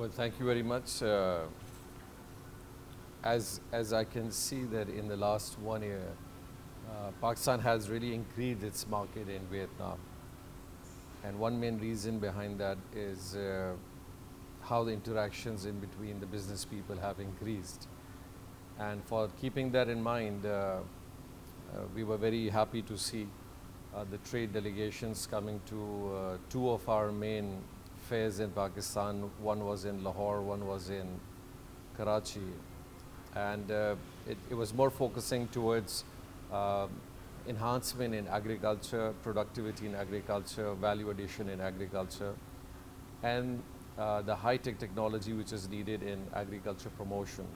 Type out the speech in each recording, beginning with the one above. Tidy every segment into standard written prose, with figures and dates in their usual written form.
Well, thank you very much. As I can see that in the last 1 year, Pakistan has really increased its market in Vietnam. And one main reason behind that is how the interactions in between the business people have increased. And for keeping that in mind, we were very happy to see the trade delegations coming to two of our main fairs in Pakistan. One was in Lahore, one was in Karachi. And it was more focusing towards uh, enhancement in agriculture, productivity in agriculture, value addition in agriculture, and the high-tech technology which is needed in agriculture promotion.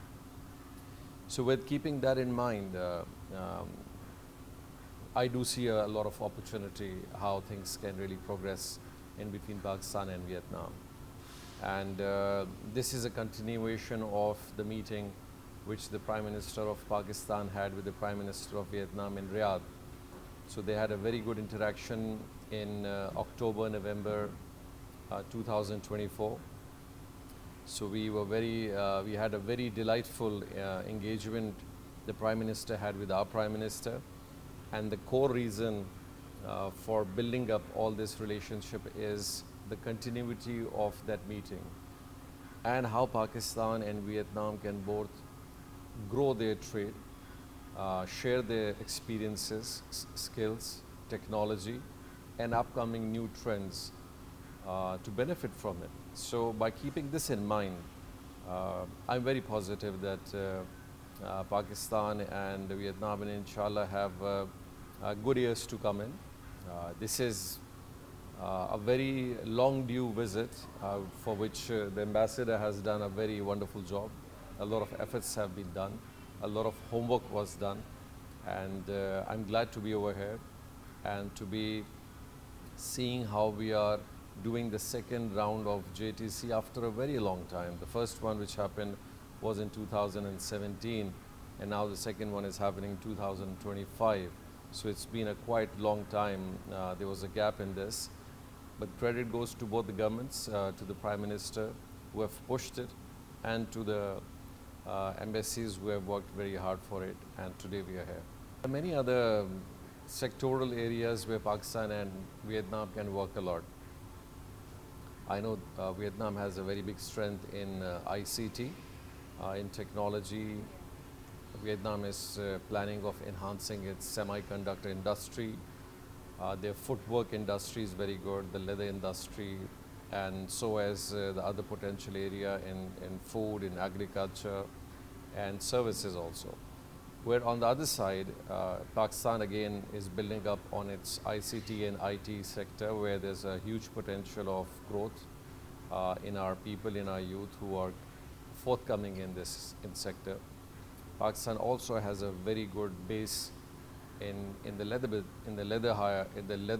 So with keeping that in mind, I do see a lot of opportunity how things can really progress in between Pakistan and Vietnam. And this is a continuation of the meeting which the Prime Minister of Pakistan had with the Prime Minister of Vietnam in Riyadh. So they had a very good interaction in October, November 2024. So we had a very delightful engagement the Prime Minister had with our Prime Minister. And the core reason for building up all this relationship is the continuity of that meeting and how Pakistan and Vietnam can both grow their trade, share their experiences, skills, technology, and upcoming new trends to benefit from it. So by keeping this in mind, I'm very positive that Pakistan and Vietnam and inshallah have good years to come in. This is a very long due visit for which the ambassador has done a very wonderful job. A lot of efforts have been done, a lot of homework was done, and I'm glad to be over here and to be seeing how we are doing the second round of JTC after a very long time. The first one which happened was in 2017, and now the second one is happening in 2025. So it's been a quite long time. There was a gap in this, but credit goes to both the governments, to the Prime Minister who have pushed it, and to the embassies who have worked very hard for it, and today we are here. There are many other sectoral areas where Pakistan and Vietnam can work a lot. I know Vietnam has a very big strength in ICT, in technology. Vietnam is planning of enhancing its semiconductor industry. Their footwork industry is very good, the leather industry, and so as the other potential area in food, in agriculture, and services also. Where on the other side, Pakistan again is building up on its ICT and IT sector, where there's a huge potential of growth in our people, in our youth who are forthcoming in this sector. Pakistan also has a very good base in the leather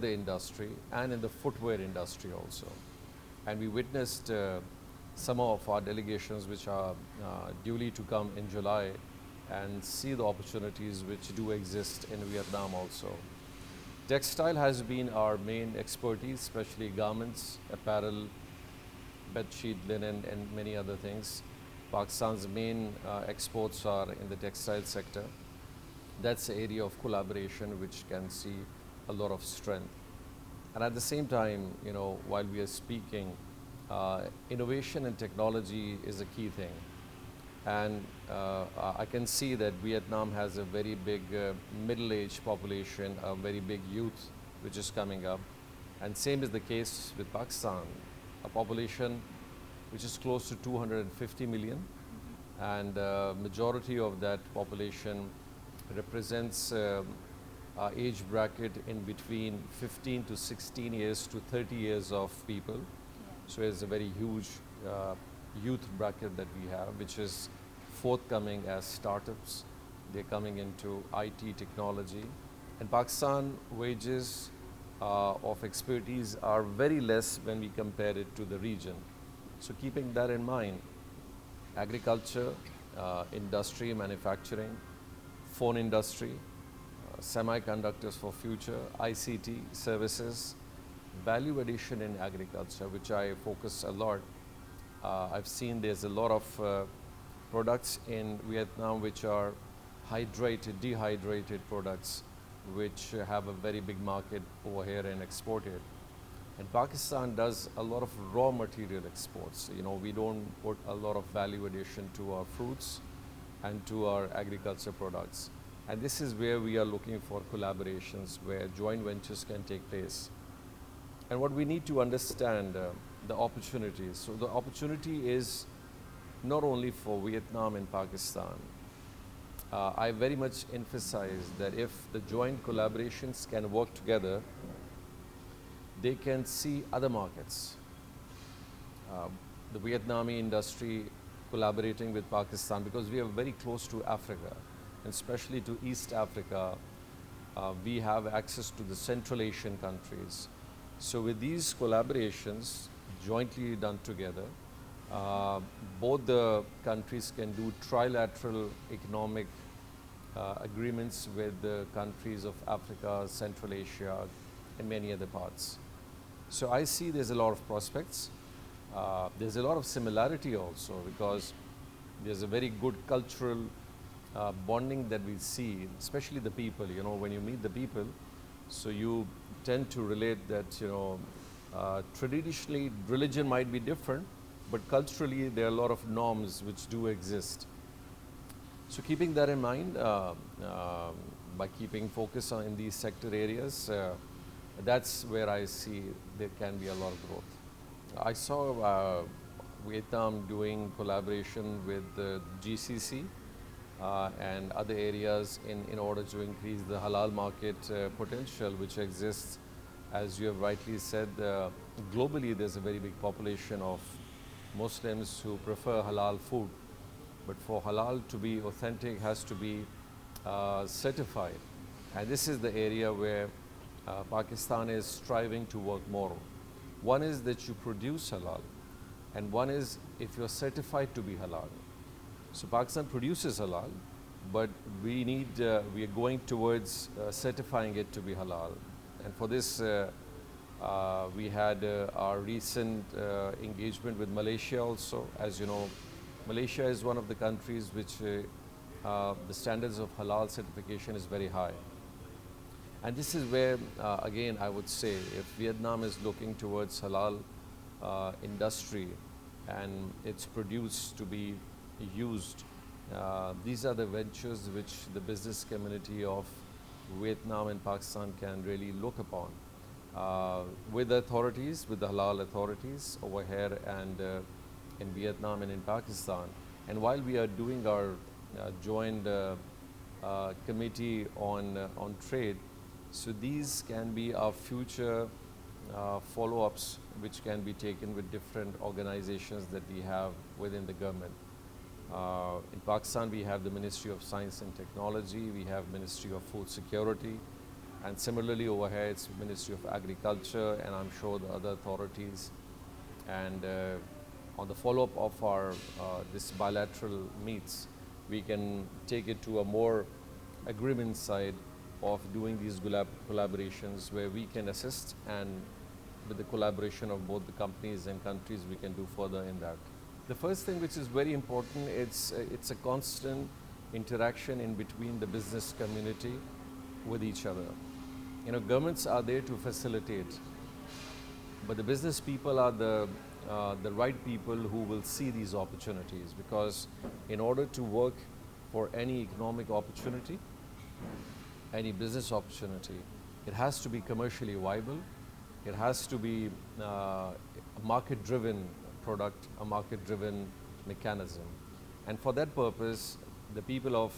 industry and in the footwear industry also. And we witnessed some of our delegations which are duly to come in July and see the opportunities which do exist in Vietnam also. Textile has been our main expertise, especially garments, apparel, bedsheet, linen, and many other things. Pakistan's main exports are in the textile sector. That's the area of collaboration which can see a lot of strength. And at the same time, you know, while we are speaking, innovation and technology is a key thing. And I can see that Vietnam has a very big middle-aged population, a very big youth which is coming up. And same is the case with Pakistan, a population which is close to 250 million. And majority of that population represents age bracket in between 15 to 16 years to 30 years of people. So it's a very huge youth bracket that we have, which is forthcoming as startups. They're coming into IT technology. And Pakistan wages of expertise are very less when we compare it to the region. So keeping that in mind, agriculture, industry, manufacturing, phone industry, semiconductors for future, ICT, services, value addition in agriculture, which I focus a lot. I've seen there's a lot of products in Vietnam which are hydrated, dehydrated products, which have a very big market over here and exported. And Pakistan does a lot of raw material exports. You know, we don't put a lot of value addition to our fruits and to our agriculture products. And this is where we are looking for collaborations where joint ventures can take place. And what we need to understand, the opportunities. So the opportunity is not only for Vietnam and Pakistan. I very much emphasize that if the joint collaborations can work together, they can see other markets. Uh, the Vietnamese industry collaborating with Pakistan, because we are very close to Africa, and especially to East Africa. We have access to the Central Asian countries. So with these collaborations jointly done together, both the countries can do trilateral economic agreements with the countries of Africa, Central Asia, and many other parts. So I see there's a lot of prospects. There's a lot of similarity also, because there's a very good cultural bonding that we see, especially the people. You know, when you meet the people, so you tend to relate that, you know, traditionally religion might be different, but culturally there are a lot of norms which do exist. So keeping that in mind, by keeping focus on in these sector areas, that's where I see there can be a lot of growth. I saw Vietnam doing collaboration with the GCC and other areas in order to increase the halal market potential which exists. As you have rightly said, globally there's a very big population of Muslims who prefer halal food. But for halal to be authentic, has to be certified. And this is the area where Pakistan is striving to work more. One is that you produce halal, and one is if you're certified to be halal. So Pakistan produces halal, but we are going towards certifying it to be halal. And for this, we had our recent engagement with Malaysia also. As you know, Malaysia is one of the countries which the standards of halal certification is very high. And this is where, again, I would say, if Vietnam is looking towards halal industry and its produce to be used, these are the ventures which the business community of Vietnam and Pakistan can really look upon. With the authorities, with the halal authorities over here and in Vietnam and in Pakistan. And while we are doing our joint committee on trade, so these can be our future follow-ups which can be taken with different organizations that we have within the government. In Pakistan, we have the Ministry of Science and Technology, we have Ministry of Food Security, and similarly over here it's Ministry of Agriculture, and I'm sure the other authorities. And on the follow-up of our this bilateral meets, we can take it to a more agreement side of doing these collaborations where we can assist, and with the collaboration of both the companies and countries we can do further in that. The first thing which is very important, it's a constant interaction in between the business community with each other. You know, governments are there to facilitate, but the business people are the right people who will see these opportunities, because in order to work for any economic opportunity, any business opportunity, it has to be commercially viable, it has to be a market-driven product, a market-driven mechanism. And for that purpose, the people of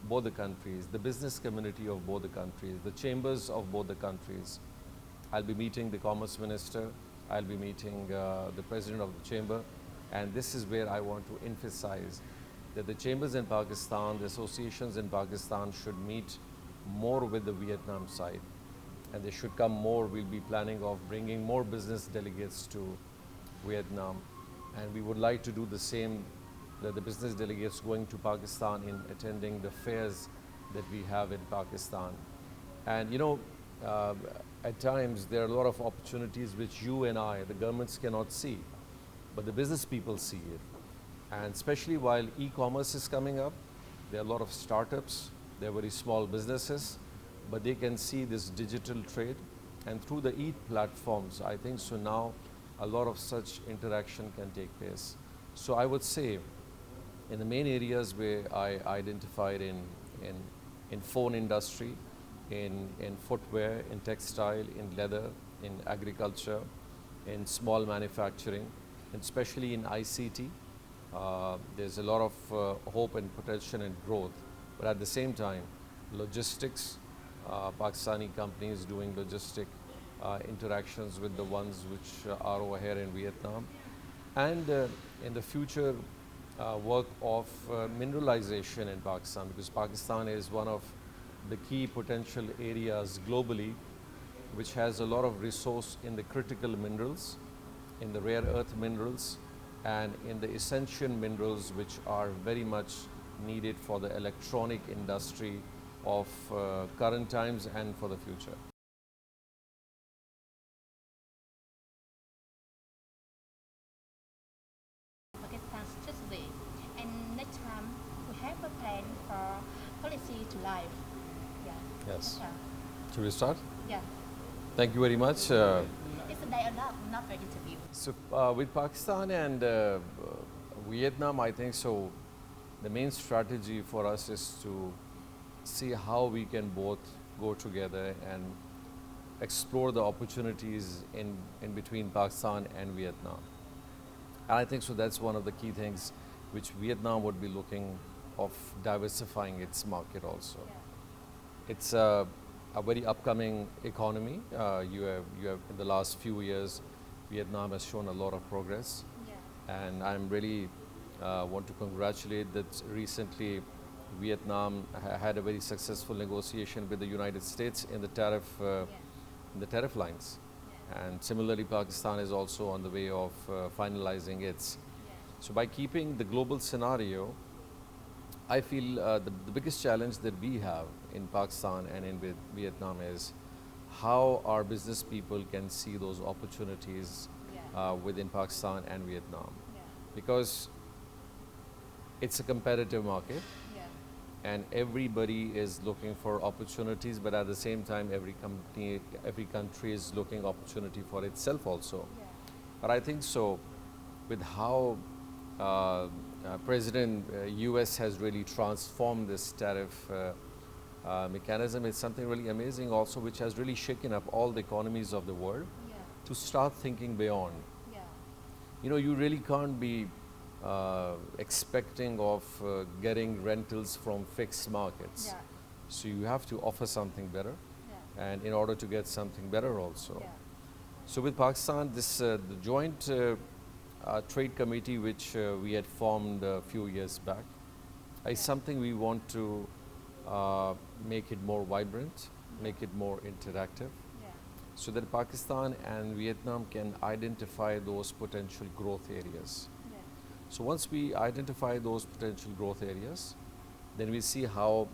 both the countries, the business community of both the countries, the chambers of both the countries, I'll be meeting the Commerce Minister, I'll be meeting the President of the Chamber, and this is where I want to emphasize that the chambers in Pakistan, the associations in Pakistan should meet more with the Vietnam side, and they should come more. We'll be planning of bringing more business delegates to Vietnam, and we would like to do the same, that the business delegates going to Pakistan in attending the fairs that we have in Pakistan. And you know, at times there are a lot of opportunities which you and I, the governments, cannot see. but the business people see it. And especially while e-commerce is coming up, there are a lot of startups, there are very small businesses, but they can see this digital trade. And through the platforms, I think so now a lot of such interaction can take place. So I would say in the main areas where I identified in phone industry, in footwear, in textile, in leather, in agriculture, in small manufacturing, and especially in ICT, there's a lot of hope and potential and growth. But at the same time, logistics, Pakistani companies doing logistic interactions with the ones which are over here in Vietnam. And in the future, work of mineralization in Pakistan, because Pakistan is one of the key potential areas globally which has a lot of resource in the critical minerals, in the rare earth minerals, and in the essential minerals which are very much needed for the electronic industry of current times and for the future. Pakistan strategy. And next time we have a plan for policy to life. Yeah. Yes. That's all. Should we start? Yeah. Thank you very much. It's a dialogue, not an interview. So with Pakistan and Vietnam, I think so the main strategy for us is to see how we can both go together and explore the opportunities in between Pakistan and Vietnam. And I think so that's one of the key things which Vietnam would be looking of diversifying its market also. Yeah. It's a very upcoming economy. You have in the last few years, Vietnam has shown a lot of progress. Yeah. And I'm really want to congratulate that recently Vietnam had a very successful negotiation with the United States in the tariff lines. Yeah. And similarly, Pakistan is also on the way of finalizing its. Yeah. So by keeping the global scenario, I feel the biggest challenge that we have in Pakistan and in Vietnam is how our business people can see those opportunities Yeah. within Pakistan and Vietnam. Yeah. Because it's a competitive market Yeah. and everybody is looking for opportunities, but at the same time, every country is looking opportunity for itself also. Yeah. But I think so, with how President US has really transformed this tariff mechanism, it's something really amazing also, which has really shaken up all the economies of the world Yeah. to start thinking beyond. Yeah. You know, you really can't be expecting of getting rentals from fixed markets. Yeah. So you have to offer something better, Yeah. and in order to get something better also. Yeah. So with Pakistan, this the joint trade committee which we had formed a few years back is something we want to make it more vibrant, make it more interactive, Yeah. so that Pakistan and Vietnam can identify those potential growth areas. Yeah. So once we identify those potential growth areas, then we see how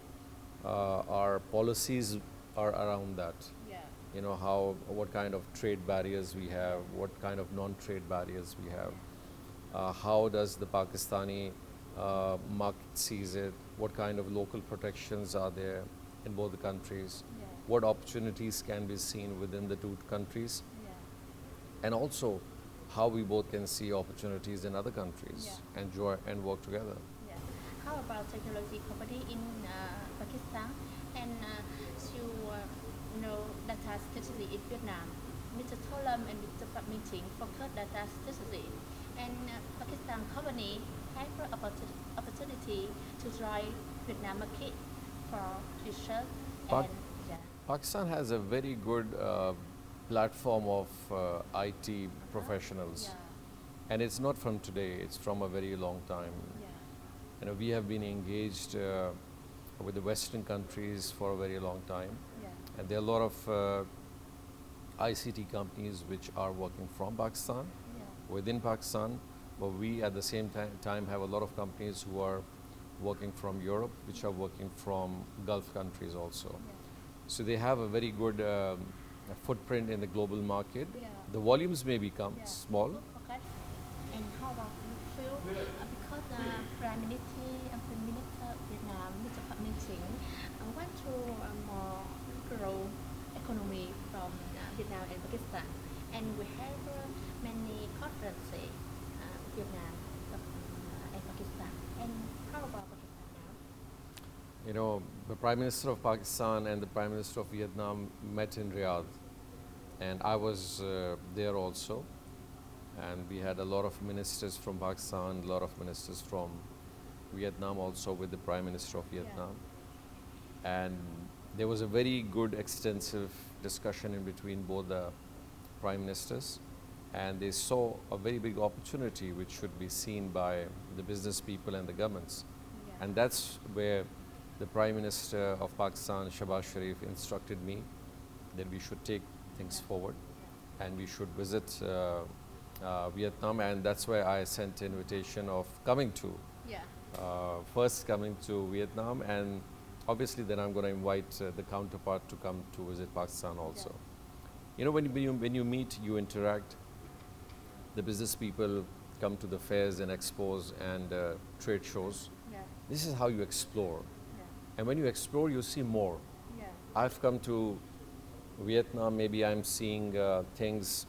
our policies are around that. Yeah. You know, what kind of trade barriers we have, what kind of non-trade barriers we have, how does the Pakistani market sees it, what kind of local protections are there in both the countries, Yeah. what opportunities can be seen within the two countries, Yeah. and also how we both can see opportunities in other countries Yeah. and work together. Yeah. How about technology company in Pakistan and you know data strategy in Vietnam? Mr. Tholam and Mr. Pham Minh Chinh focus data strategy, and Pakistan company have an opportunity to drive Vietnam market for research Pak- and yeah. Pakistan has a very good platform of IT professionals. Yeah. And it's not from today, it's from a very long time. Yeah. You know, we have been engaged with the Western countries for a very long time. Yeah. And there are a lot of ICT companies which are working from Pakistan, Yeah. within Pakistan, but we at the same time have a lot of companies who are working from Europe, which are working from Gulf countries also. Yeah. So they have a very good footprint in the global market. Yeah. The volumes may become Yeah. small, Okay. And how about you feel because Prime Minister of Vietnam, Mr. Phạm Minh Chính, want to more grow economy from Vietnam and Pakistan, and we have many conferences Vietnam and Pakistan. And how about Pakistan now? You know, the Prime Minister of Pakistan and the Prime Minister of Vietnam met in Riyadh, and I was there also. And we had a lot of ministers from Pakistan, a lot of ministers from Vietnam also with the Prime Minister of Vietnam. And there was a very good, extensive discussion in between both the prime ministers, and they saw a very big opportunity which should be seen by the business people and the governments. Yeah. And that's where the Prime Minister of Pakistan, Shehbaz Sharif, instructed me that we should take things forward and we should visit Vietnam, and that's why I sent invitation of coming to Yeah. first coming to Vietnam, and obviously then I'm going to invite the counterpart to come to visit Pakistan also. Yeah. You know, when you meet, you interact, the business people come to the fairs and expos and trade shows. Yeah. This is how you explore. Yeah. And when you explore, you see more. Yeah. I've come to Vietnam, maybe I'm seeing things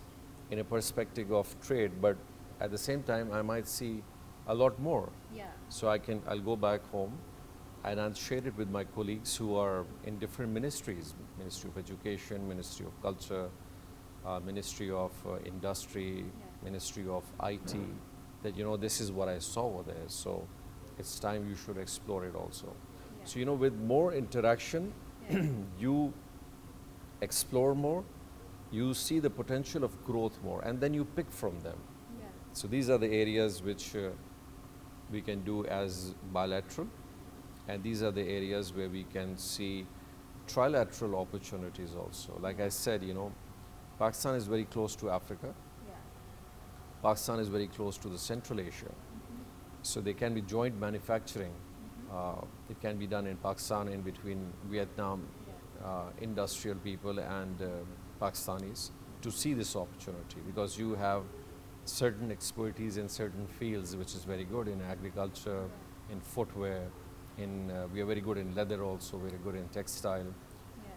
in a perspective of trade, but at the same time, I might see a lot more. Yeah. So I'll go back home and I'll share it with my colleagues who are in different ministries, Ministry of Education, Ministry of Culture, Ministry of Industry, Ministry of IT, that, you know, this is what I saw over there. So it's time you should explore it also. Yeah. So, you know, with more interaction, Yeah. you explore more, you see the potential of growth more, and then you pick from them. Yeah. So these are the areas which we can do as bilateral, and these are the areas where we can see trilateral opportunities also. Like I said, you know, Pakistan is very close to Africa. Yeah. Pakistan is very close to the Central Asia. So there can be joint manufacturing. It can be done in Pakistan in between Vietnam industrial people and Pakistanis to see this opportunity, because you have certain expertise in certain fields which is very good in agriculture, in footwear, we are very good in leather also, very good in textile,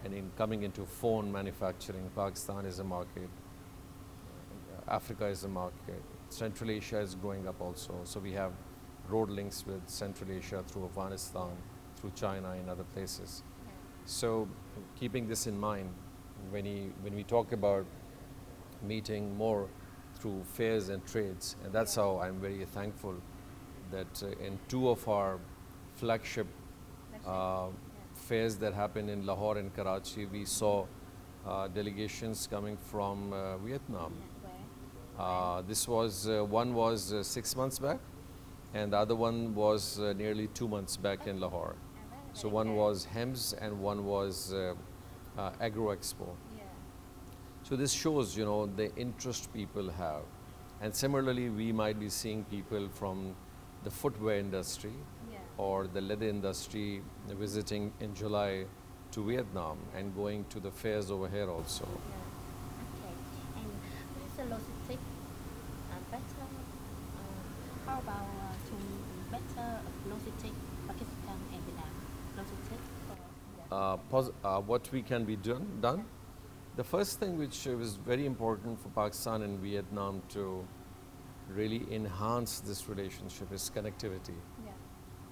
and in coming into phone manufacturing, Pakistan is a market, Africa is a market, Central Asia is growing up also. So we have road links with Central Asia through Afghanistan, through China and other places. So keeping this in mind, when we talk about meeting more through fairs and trades, and that's how I'm very thankful that in two of our flagship fairs that happened in Lahore and Karachi, we saw delegations coming from Vietnam. This was, one was 6 months back, and the other one was nearly 2 months back in Lahore. So one was HEMS and one was Agro Expo. So this shows, you know, the interest people have. And similarly, we might be seeing people from the footwear industry or the leather industry visiting in July to Vietnam and going to the fairs over here also. Okay. And what is the logistic better? How about to better logistic Pakistan and Vietnam? Logistic for What we can be done? The first thing which was very important for Pakistan and Vietnam to really enhance this relationship is connectivity. Yeah.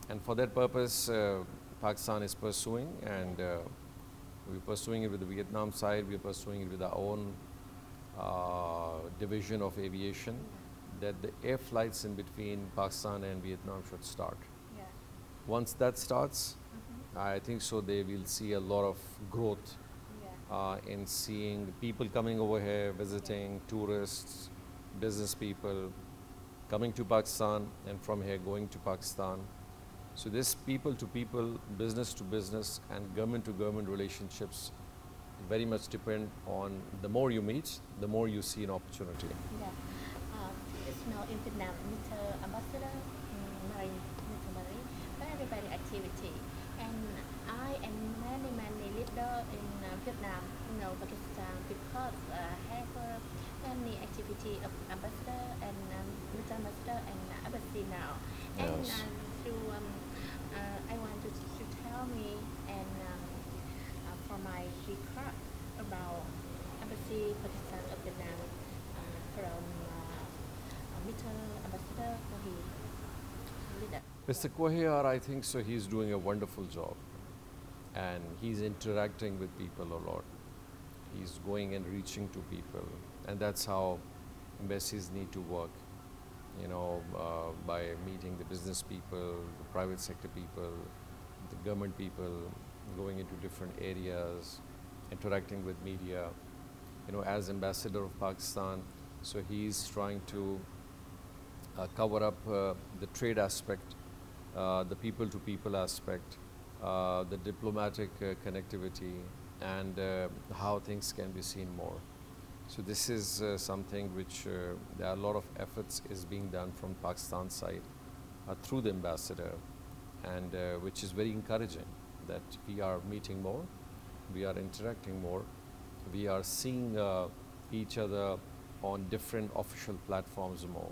And for that purpose, Pakistan is pursuing, and we're pursuing it with the Vietnam side, we're pursuing it with our own division of aviation, that the air flights in between Pakistan and Vietnam should start. Yeah. Once that starts, I think so they will see a lot of growth in seeing people coming over here, visiting, tourists, business people, coming to Pakistan, and from here going to Pakistan. So this people to people, business to business, and government to government relationships very much depend on the more you meet, the more you see an opportunity. Yeah. It's now in Vietnam, Mr. Ambassador, Marine, Mr. Marine, very activity. And I and many leaders in Vietnam, Pakistan, because have many activity of ambassador and Mr. ambassador and embassy now. And Yes. to I want to tell me and for my record about embassy Pakistan of Vietnam from Mr. Ambassador Wahi leader. Mr. Kohiyar, I think so. He's doing a wonderful job, and he's interacting with people a lot. He's going and reaching to people, and that's how embassies need to work. By meeting the business people, the private sector people, the government people, going into different areas, interacting with media. As ambassador of Pakistan, so he's trying to cover up the trade aspect, the people-to-people aspect, the diplomatic connectivity, and how things can be seen more. So this is something which there are a lot of efforts is being done from Pakistan side through the ambassador, and which is very encouraging that we are meeting more, we are interacting more, we are seeing each other on different official platforms more.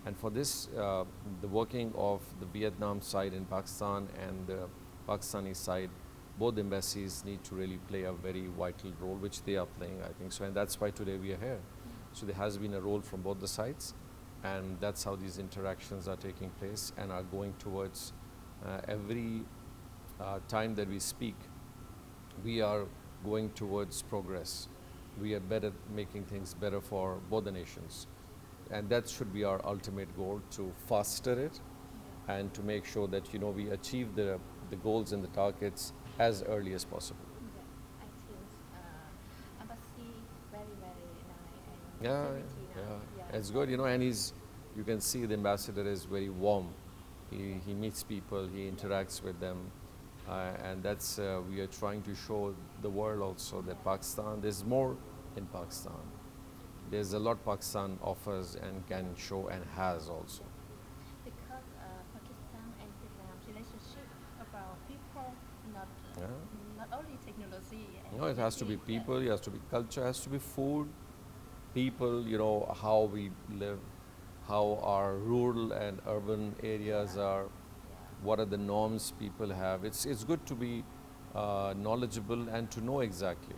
And for this, the working of the Vietnam side in Pakistan and the Pakistani side, both embassies need to really play a very vital role, which they are playing, I think so. And that's why today we are here. So there has been a role from both the sides, and that's how these interactions are taking place and are going towards every time that we speak, we are going towards progress. We are better making things better for both the nations. And that should be our ultimate goal, to foster it and to make sure that we achieve the goals and the targets as early as possible. Yeah, I think embassy very nice and Yeah, facility now. yeah, it's good, and you can see the ambassador is very warm. He meets people, he interacts with them, and that's we are trying to show the world also that Pakistan, there's more in Pakistan. There's a lot Pakistan offers and can show and has also. Because Pakistan and Vietnam relationship about people, not Yeah. not only technology. It has to be people, it has to be culture, it has to be food, people, how we live, how our rural and urban areas are, what are the norms people have. It's good to be knowledgeable and to know exactly.